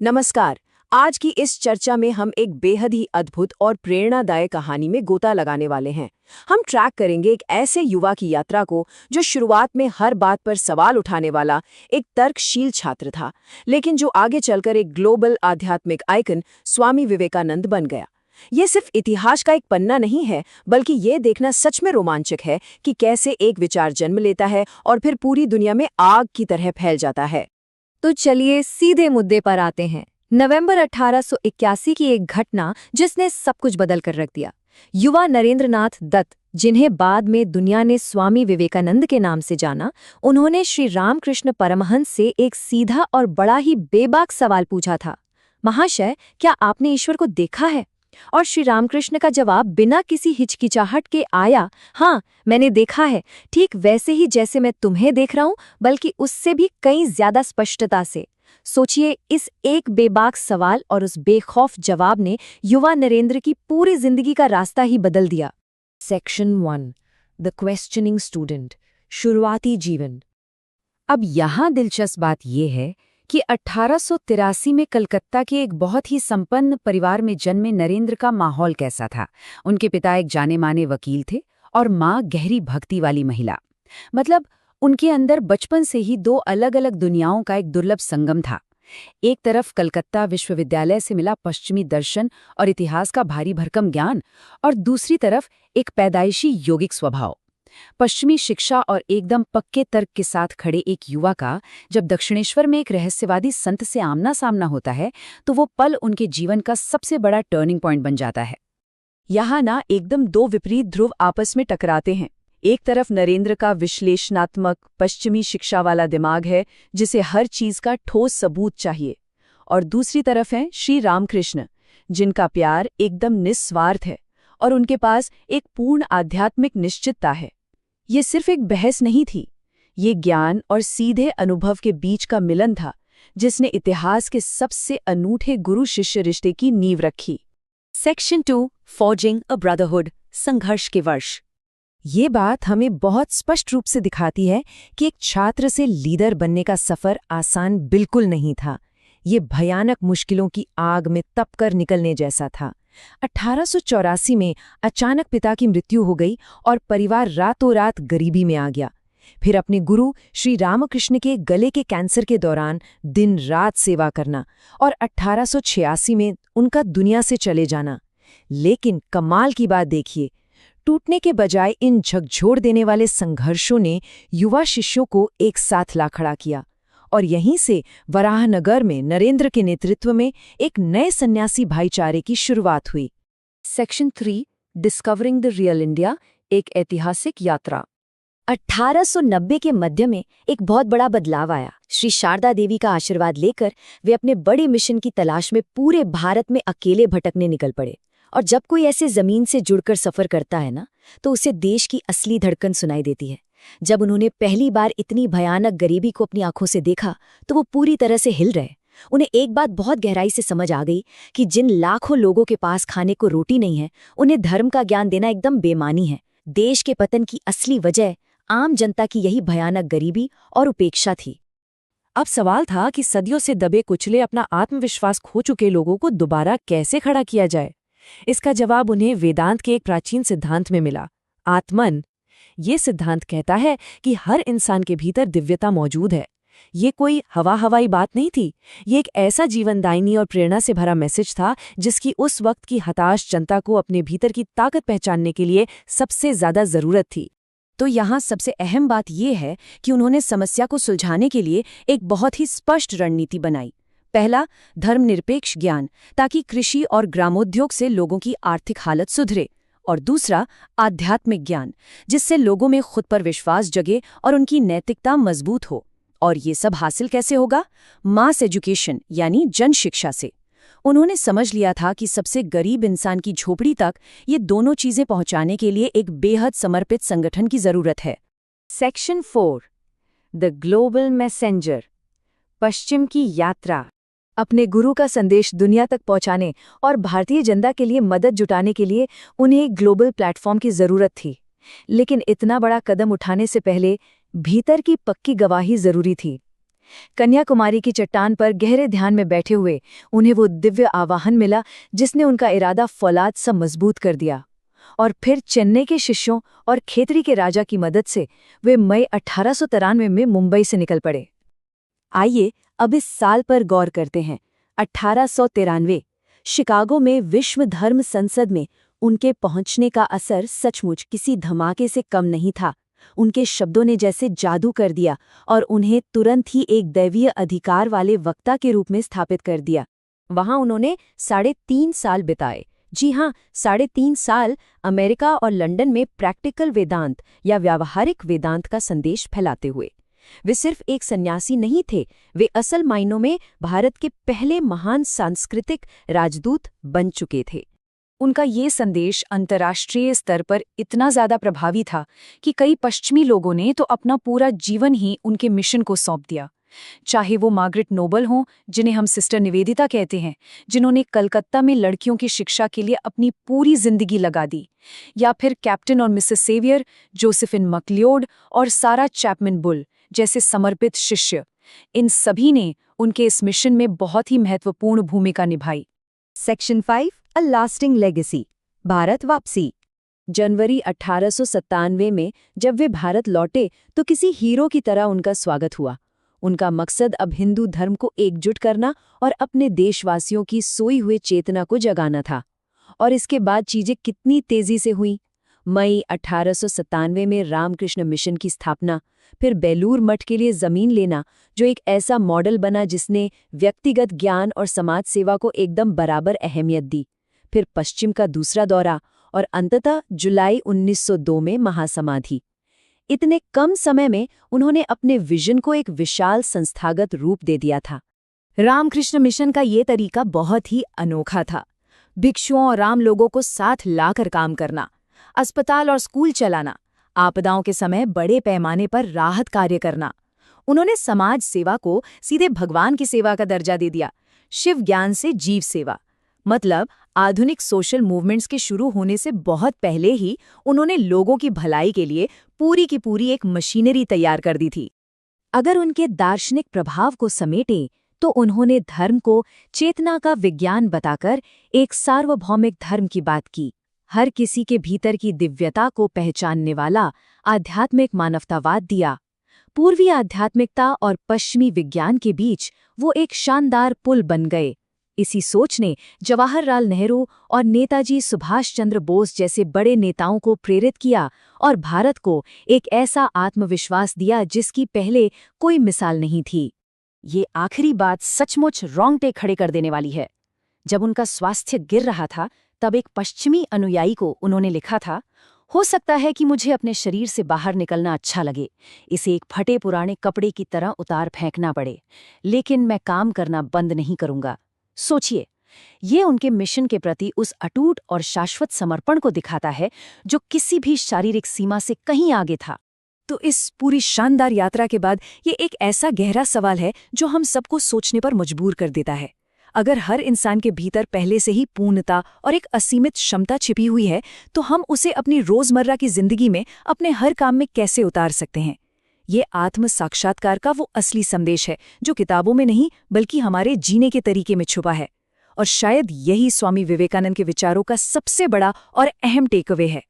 नमस्कार। आज की इस चर्चा में हम एक बेहद ही अद्भुत और प्रेरणादायक कहानी में गोता लगाने वाले हैं। हम ट्रैक करेंगे एक ऐसे युवा की यात्रा को जो शुरुआत में हर बात पर सवाल उठाने वाला एक तर्कशील छात्र था, लेकिन जो आगे चलकर एक ग्लोबल आध्यात्मिक आइकन स्वामी विवेकानंद बन गया। ये सिर्फ इतिहास का एक पन्ना नहीं है, बल्कि ये देखना सच में रोमांचक है कि कैसे एक विचार जन्म लेता है और फिर पूरी दुनिया में आग की तरह फैल जाता है। तो चलिए सीधे मुद्दे पर आते हैं। नवंबर 1881 की एक घटना जिसने सब कुछ बदल कर रख दिया। युवा नरेंद्रनाथ दत्त, जिन्हें बाद में दुनिया ने स्वामी विवेकानंद के नाम से जाना, उन्होंने श्री रामकृष्ण परमहंस से एक सीधा और बड़ा ही बेबाक सवाल पूछा था, महाशय, क्या आपने ईश्वर को देखा है? और श्री रामकृष्ण का जवाब बिना किसी हिचकिचाहट के आया, हाँ, मैंने देखा है, ठीक वैसे ही जैसे मैं तुम्हें देख रहा हूं, बल्कि उससे भी कई ज्यादा स्पष्टता से। सोचिए, इस एक बेबाक सवाल और उस बेखौफ जवाब ने युवा नरेंद्र की पूरी जिंदगी का रास्ता ही बदल दिया। सेक्शन 1, द क्वेश्चनिंग स्टूडेंट, शुरुआती जीवन। अब यहाँ दिलचस्प बात यह है कि 1883 में कलकत्ता के एक बहुत ही संपन्न परिवार में जन्मे नरेंद्र का माहौल कैसा था। उनके पिता एक जाने माने वकील थे और माँ गहरी भक्ति वाली महिला। मतलब उनके अंदर बचपन से ही दो अलग अलग दुनियाओं का एक दुर्लभ संगम था। एक तरफ कलकत्ता विश्वविद्यालय से मिला पश्चिमी दर्शन और इतिहास का भारी भरकम ज्ञान, और दूसरी तरफ एक पैदाइशी योगिक स्वभाव। पश्चिमी शिक्षा और एकदम पक्के तर्क के साथ खड़े एक युवा का जब दक्षिणेश्वर में एक रहस्यवादी संत से आमना सामना होता है, तो वो पल उनके जीवन का सबसे बड़ा टर्निंग पॉइंट बन जाता है। यहाँ ना एकदम दो विपरीत ध्रुव आपस में टकराते हैं। एक तरफ नरेंद्र का विश्लेषणात्मक पश्चिमी शिक्षा वाला दिमाग है, जिसे हर चीज का ठोस सबूत चाहिए, और दूसरी तरफ है श्री रामकृष्ण, जिनका प्यार एकदम निस्वार्थ है और उनके पास एक पूर्ण आध्यात्मिक निश्चितता है। ये सिर्फ एक बहस नहीं थी, ये ज्ञान और सीधे अनुभव के बीच का मिलन था, जिसने इतिहास के सबसे अनूठे गुरु शिष्य रिश्ते की नींव रखी। सेक्शन 2, फॉर्जिंग अ ब्रदरहुड, संघर्ष के वर्ष। ये बात हमें बहुत स्पष्ट रूप से दिखाती है कि एक छात्र से लीडर बनने का सफर आसान बिल्कुल नहीं था। ये भयानक मुश्किलों की आग में तपकर निकलने जैसा था। 1884 में अचानक पिता की मृत्यु हो गई और परिवार रातों रात गरीबी में आ गया। फिर अपने गुरु श्री रामकृष्ण के गले के कैंसर के दौरान दिन रात सेवा करना और 1886 में उनका दुनिया से चले जाना। लेकिन कमाल की बात देखिए, टूटने के बजाय इन झकझोर देने वाले संघर्षों ने युवा शिष्यों को एक साथ ला खड़ा किया, और यहीं से वराहनगर में नरेंद्र के नेतृत्व में एक नए सन्यासी भाईचारे की शुरुआत हुई। Section 3, discovering the real India, एक ऐतिहासिक यात्रा। 1890 के मध्य में एक बहुत बड़ा बदलाव आया। श्री शारदा देवी का आशीर्वाद लेकर वे अपने बड़े मिशन की तलाश में पूरे भारत में अकेले भटकने निकल पड़े। और जब कोई ऐसे जमीन से जुड़कर सफर करता है ना, तो उसे देश की असली धड़कन सुनाई देती है। जब उन्होंने पहली बार इतनी भयानक गरीबी को अपनी आंखों से देखा, तो वो पूरी तरह से हिल रहे। उन्हें एक बात बहुत गहराई से समझ आ गई कि जिन लाखों लोगों के पास खाने को रोटी नहीं है, उन्हें धर्म का ज्ञान देना एकदम बेमानी है। देश के पतन की असली वजह आम जनता की यही भयानक गरीबी और उपेक्षा थी। अब सवाल था कि सदियों से दबे कुचले, अपना आत्मविश्वास खो चुके लोगों को दोबारा कैसे खड़ा किया जाए। इसका जवाब उन्हें वेदांत के एक प्राचीन सिद्धांत में मिला, आत्मन। ये सिद्धांत कहता है कि हर इंसान के भीतर दिव्यता मौजूद है। ये कोई हवाई बात नहीं थी, ये एक ऐसा जीवनदायिनी और प्रेरणा से भरा मैसेज था जिसकी उस वक्त की हताश जनता को अपने भीतर की ताकत पहचानने के लिए सबसे ज्यादा जरूरत थी। तो यहाँ सबसे अहम बात यह है कि उन्होंने समस्या को सुलझाने के लिए एक बहुत ही स्पष्ट रणनीति बनाई। पहला, धर्मनिरपेक्ष ज्ञान, ताकि कृषि और ग्रामोद्योग से लोगों की आर्थिक हालत सुधरे। और दूसरा, आध्यात्मिक ज्ञान, जिससे लोगों में खुद पर विश्वास जगे और उनकी नैतिकता मजबूत हो। और ये सब हासिल कैसे होगा? मास एजुकेशन, यानी जन शिक्षा से। उन्होंने समझ लिया था कि सबसे गरीब इंसान की झोपड़ी तक ये दोनों चीजें पहुंचाने के लिए एक बेहद समर्पित संगठन की जरूरत है। सेक्शन 4, द ग्लोबल मैसेंजर, पश्चिम की यात्रा। अपने गुरु का संदेश दुनिया तक पहुंचाने और भारतीय जनता के लिए मदद जुटाने के लिए उन्हें एक ग्लोबल प्लेटफॉर्म की जरूरत थी। लेकिन इतना बड़ा कदम उठाने से पहले भीतर की पक्की गवाही जरूरी थी। कन्याकुमारी की चट्टान पर गहरे ध्यान में बैठे हुए उन्हें वो दिव्य आवाहन मिला जिसने उनका इरादा फौलाद सा मजबूत कर दिया। और फिर चेन्नई के शिष्यों और खेतरी के राजा की मदद से वे मई 1893 में मुंबई से निकल पड़े। आइए अब इस साल पर गौर करते हैं। 1893 शिकागो में विश्व धर्म संसद में उनके पहुंचने का असर सचमुच किसी धमाके से कम नहीं था। उनके शब्दों ने जैसे जादू कर दिया और उन्हें तुरंत ही एक दैवीय अधिकार वाले वक्ता के रूप में स्थापित कर दिया। वहां उन्होंने 3.5 साल बिताए। जी हाँ, 3.5 साल अमेरिका और लंदन में प्रैक्टिकल वेदांत या व्यावहारिक वेदांत का संदेश फैलाते हुए। वे सिर्फ एक सन्यासी नहीं थे, वे असल मायनों में भारत के पहले महान सांस्कृतिक राजदूत बन चुके थे। उनका ये संदेश अंतर्राष्ट्रीय स्तर पर इतना ज्यादा प्रभावी था कि कई पश्चिमी लोगों ने तो अपना पूरा जीवन ही उनके मिशन को सौंप दिया। चाहे वो मार्गरेट नोबल हों, जिन्हें हम सिस्टर निवेदिता कहते हैं, जिन्होंने कलकत्ता में लड़कियों की शिक्षा के लिए अपनी पूरी जिंदगी लगा दी, या फिर कैप्टन और मिसेस सेवियर, जोसेफिन मक्लियोड और सारा चैपमैन बुल जैसे समर्पित शिष्य। इन सभी ने उनके इस मिशन में बहुत ही महत्वपूर्ण भूमिका निभाई। सेक्शन 5 अ लास्टिंग लेगेसी, भारत वापसी। जनवरी 1897 में जब वे भारत लौटे तो किसी हीरो की तरह उनका स्वागत हुआ। उनका मकसद अब हिंदू धर्म को एकजुट करना और अपने देशवासियों की सोई हुई चेतना को जगाना था। और इसके बाद चीजें कितनी तेजी से हुई। मई 1897 में रामकृष्ण मिशन की स्थापना, फिर बेलूर मठ के लिए जमीन लेना, जो एक ऐसा मॉडल बना जिसने व्यक्तिगत ज्ञान और समाज सेवा को एकदम बराबर अहमियत दी। फिर पश्चिम का दूसरा दौरा और अंततः जुलाई 1902 में महासमाधि। इतने कम समय में उन्होंने अपने विजन को एक विशाल संस्थागत रूप दे दिया था। रामकृष्ण मिशन का ये तरीका बहुत ही अनोखा था। भिक्षुओं और आम लोगों को साथ लाकर काम करना, अस्पताल और स्कूल चलाना, आपदाओं के समय बड़े पैमाने पर राहत कार्य करना। उन्होंने समाज सेवा को सीधे भगवान की सेवा का दर्जा दे दिया। शिव ज्ञान से जीव सेवा, मतलब आधुनिक सोशल मूवमेंट्स के शुरू होने से बहुत पहले ही उन्होंने लोगों की भलाई के लिए पूरी की पूरी एक मशीनरी तैयार कर दी थी। अगर उनके दार्शनिक प्रभाव को समेटें तो उन्होंने धर्म को चेतना का विज्ञान बताकर एक सार्वभौमिक धर्म की बात की। हर किसी के भीतर की दिव्यता को पहचानने वाला आध्यात्मिक मानवतावाद दिया। पूर्वी आध्यात्मिकता और पश्चिमी विज्ञान के बीच वो एक शानदार पुल बन गए। इसी सोच ने जवाहरलाल नेहरू और नेताजी सुभाष चंद्र बोस जैसे बड़े नेताओं को प्रेरित किया और भारत को एक ऐसा आत्मविश्वास दिया जिसकी पहले कोई मिसाल नहीं थी। ये आखिरी बात सचमुच रोंगटे खड़े कर देने वाली है। जब उनका स्वास्थ्य गिर रहा था तब एक पश्चिमी अनुयायी को उन्होंने लिखा था, हो सकता है कि मुझे अपने शरीर से बाहर निकलना अच्छा लगे, इसे एक फटे पुराने कपड़े की तरह उतार फेंकना पड़े, लेकिन मैं काम करना बंद नहीं करूंगा। सोचिए, ये उनके मिशन के प्रति उस अटूट और शाश्वत समर्पण को दिखाता है जो किसी भी शारीरिक सीमा से कहीं आगे था। तो इस पूरी शानदार यात्रा के बाद ये एक ऐसा गहरा सवाल है जो हम सबको सोचने पर मजबूर कर देता है। अगर हर इंसान के भीतर पहले से ही पूर्णता और एक असीमित क्षमता छिपी हुई है, तो हम उसे अपनी रोजमर्रा की जिंदगी में अपने हर काम में कैसे उतार सकते हैं? ये आत्म साक्षात्कार का वो असली संदेश है जो किताबों में नहीं बल्कि हमारे जीने के तरीके में छुपा है। और शायद यही स्वामी विवेकानंद के विचारों का सबसे बड़ा और अहम टेकअवे है।